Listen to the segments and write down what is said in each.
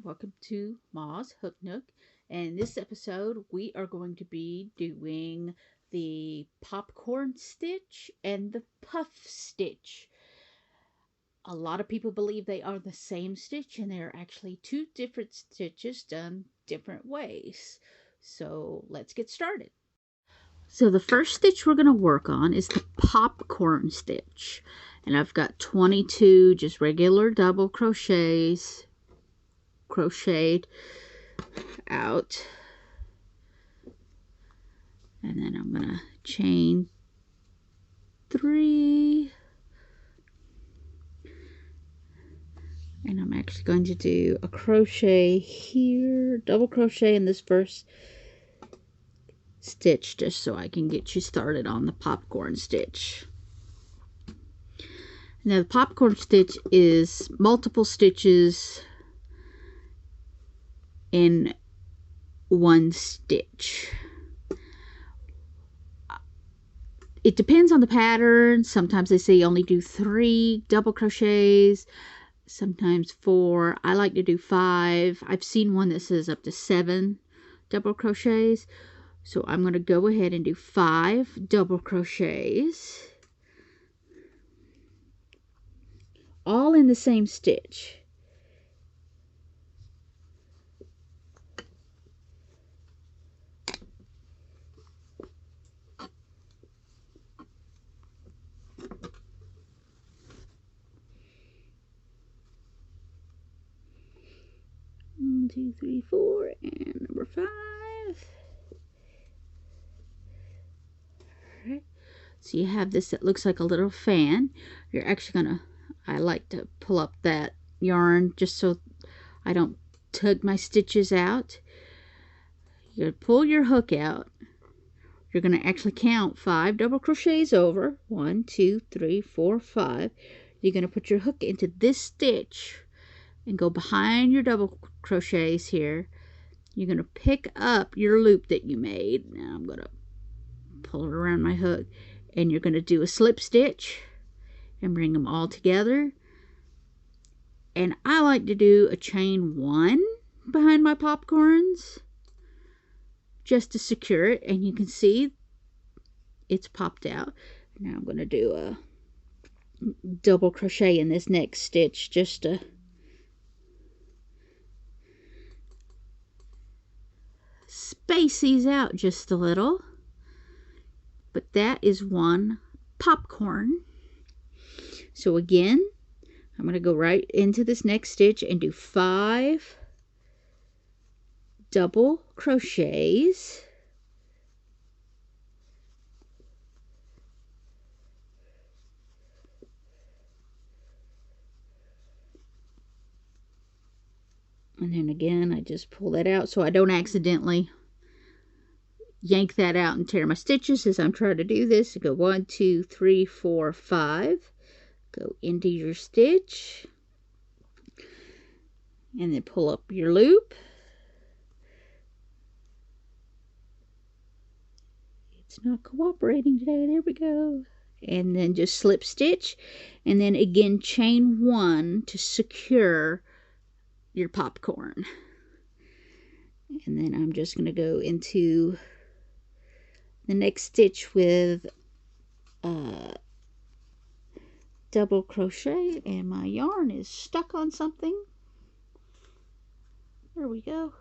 Welcome to Ma's Hook Nook. And in this episode, we are going to be doing the popcorn stitch and the puff stitch. A lot of people believe they are the same stitch, and they are actually two different stitches done different ways. So let's get started. So the first stitch we're going to work on is the popcorn stitch. And I've got 22 just regular double crocheted out, and then I'm gonna chain 3, and I'm actually going to do a crochet here, double crochet in this first stitch, just so I can get you started on the popcorn stitch. Now the popcorn stitch is multiple stitches in one stitch. It depends on the pattern. Sometimes they say only do 3 double crochets, sometimes 4. I like to do 5. I've seen one that says up to 7 double crochets. So I'm going to go ahead and do 5 double crochets, all in the same stitch. One, 2, 3, 4, and number 5. Alright, so you have this that looks like a little fan. You're actually gonna, I like to pull up that yarn just so I don't tug my stitches out. You're gonna pull your hook out. You're gonna actually count 5 double crochets over. 1, 2, 3, 4, 5. You're gonna put your hook into this stitch and go behind your double crochets here. You're going to pick up your loop that you made. Now I'm going to pull it around my hook, and you're going to do a slip stitch and bring them all together. And I like to do a chain 1 behind my popcorns just to secure it, and you can see it's popped out. Now I'm going to do a double crochet in this next stitch just to space these out just a little. But that is one popcorn. So again, I'm going to go right into this next stitch and do 5 double crochets. And then again, I just pull that out so I don't accidentally yank that out and tear my stitches as I'm trying to do this. Go 1, 2, 3, 4, 5. Go into your stitch. And then pull up your loop. It's not cooperating today. There we go. And then just slip stitch. And then again, chain 1 to secure your popcorn. And then I'm just going to go into the next stitch with double crochet, and my yarn is stuck on something. There we go.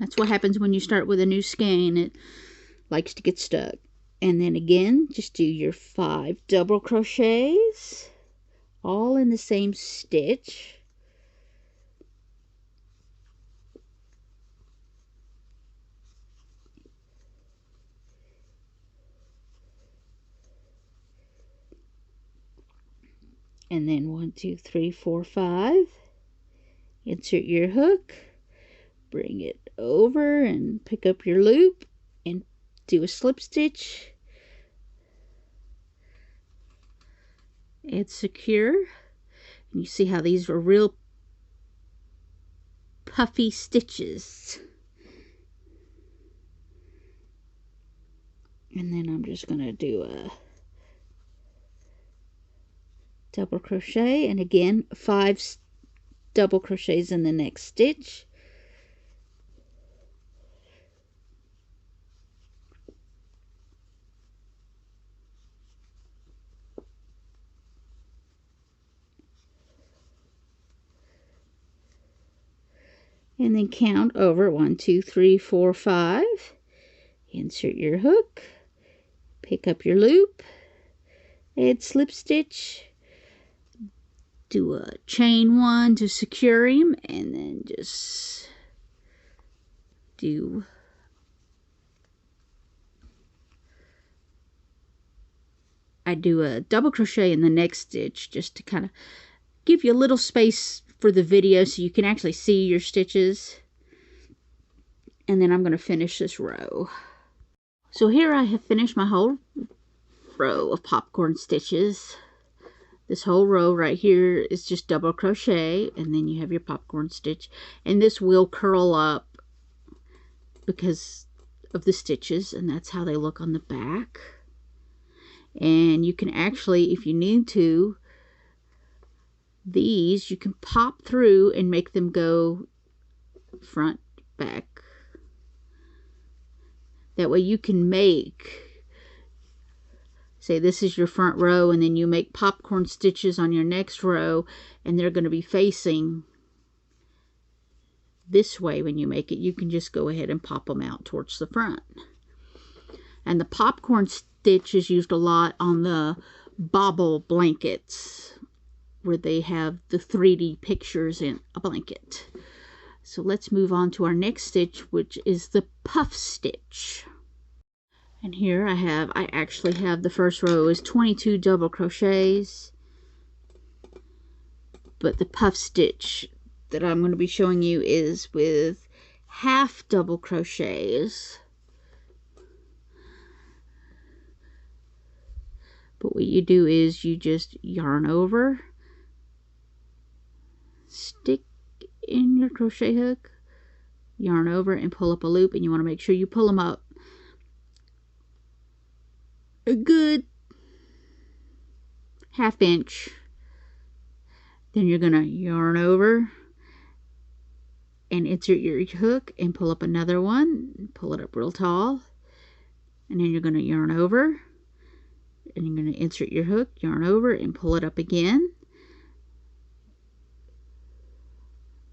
That's what happens when you start with a new skein. It likes to get stuck. And then again, just do your 5 double crochets, all in the same stitch. And then 1, 2, 3, 4, 5. Insert your hook, bring it over and pick up your loop and do a slip stitch and secure. And you see how these are real puffy stitches. And then I'm just going to do a double crochet, and again 5 double crochets in the next stitch. And then count over 1, 2, 3, 4, 5. Insert your hook, pick up your loop, add slip stitch, do a chain 1 to secure him, and then just do I do a double crochet in the next stitch just to kind of give you a little space for the video so you can actually see your stitches. And then I'm going to finish this row. So here I have finished my whole row of popcorn stitches. This whole row right here is just double crochet, and then you have your popcorn stitch, and this will curl up because of the stitches, and that's how they look on the back. And you can actually, if you need to, these you can pop through and make them go front, back. That way you can make, say this is your front row, and then you make popcorn stitches on your next row, and they're going to be facing this way when you make it. You can just go ahead and pop them out towards the front. And the popcorn stitch is used a lot on the bobble blankets where they have the 3D pictures in a blanket. So let's move on to our next stitch, which is the puff stitch. And here I actually have the first row is 22 double crochets, but the puff stitch that I'm going to be showing you is with half double crochets. But what you do is you just yarn over, stick in your crochet hook, yarn over, and pull up a loop, and you want to make sure you pull them up a good ½ inch. Then you're going to yarn over and insert your hook and pull up another one, pull it up real tall, and then you're going to yarn over and you're going to insert your hook, yarn over, and pull it up again.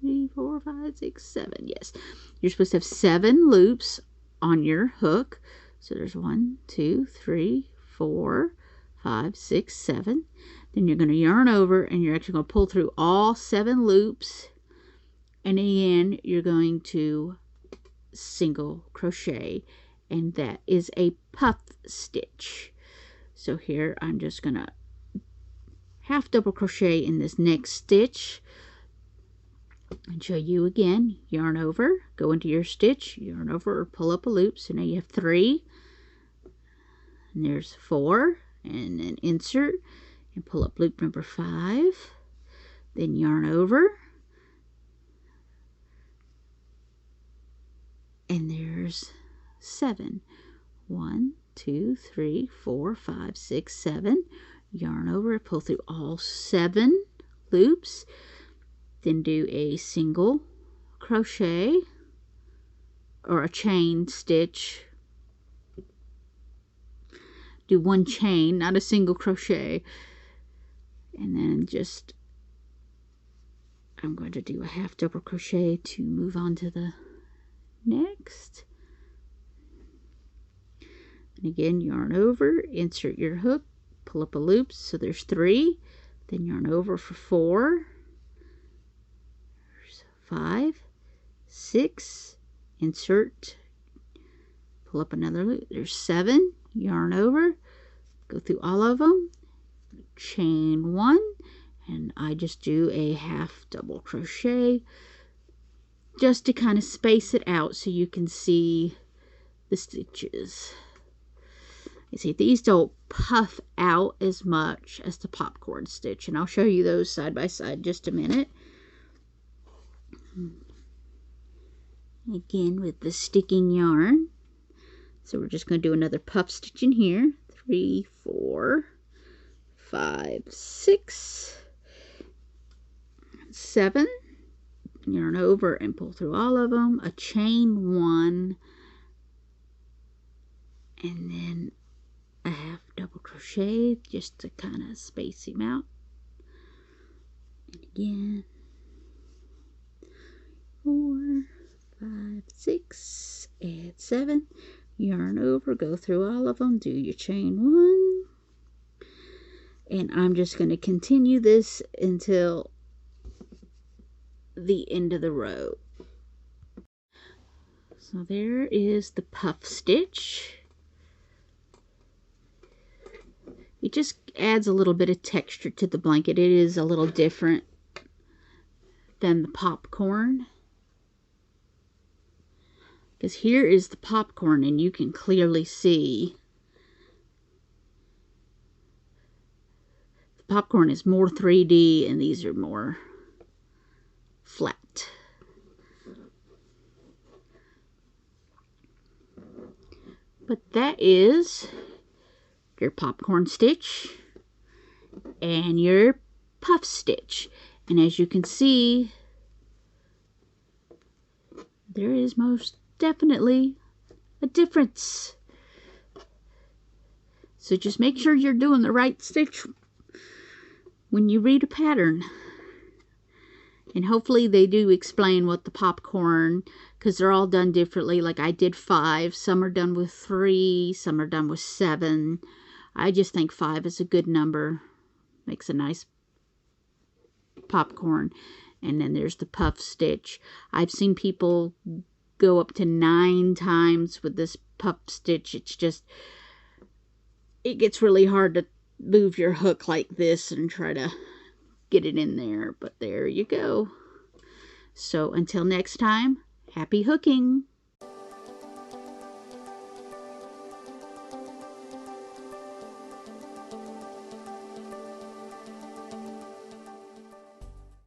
3, 4, 5, 6, 7. Yes, you're supposed to have 7 loops on your hook. So there's 1, 2, 3, 4, 5, 6, 7. Then you're going to yarn over, and you're actually going to pull through all 7 loops, and again you're going to single crochet, and that is a puff stitch. So here I'm just going to half double crochet in this next stitch and show you again. Yarn over, go into your stitch, yarn over, or pull up a loop. So now you have 3, and there's 4, and then insert and pull up loop number 5, then yarn over, and there's 7. 1, 2, 3, 4, 5, 6, 7. Yarn over, pull through all 7 loops, then do a single crochet or a chain stitch. Do 1 chain, not a single crochet, and then just I'm going to do a half double crochet to move on to the next. And again, yarn over, insert your hook, pull up a loop, so there's 3, then yarn over for 4, there's 5, 6, insert, pull up another loop, there's 7, yarn over, go through all of them, chain 1, and I just do a half double crochet just to kind of space it out so you can see the stitches. You see, these don't puff out as much as the popcorn stitch, and I'll show you those side by side in just a minute. Again with the sticking yarn. So we're just going to do another puff stitch in here. 3, 4, 5, 6, 7. Yarn over and pull through all of them. A chain 1, and then a half double crochet just to kind of space him out. And again, 4, 5, 6, and 7. Yarn over, go through all of them, do your chain 1, and I'm just going to continue this until the end of the row. So there is the puff stitch. It just adds a little bit of texture to the blanket. It is a little different than the popcorn, because here is the popcorn and you can clearly see the popcorn is more 3D and these are more flat. But that is your popcorn stitch and your puff stitch. And as you can see, there is most definitely a difference. So just make sure you're doing the right stitch when you read a pattern. And hopefully they do explain what the popcorn, because they're all done differently. Like I did 5, some are done with 3, some are done with 7. I just think 5 is a good number. Makes a nice popcorn. And then there's the puff stitch. I've seen people go up to 9 times with this puff stitch. It's just, it gets really hard to move your hook like this and try to get it in there. But there you go. So until next time, happy hooking.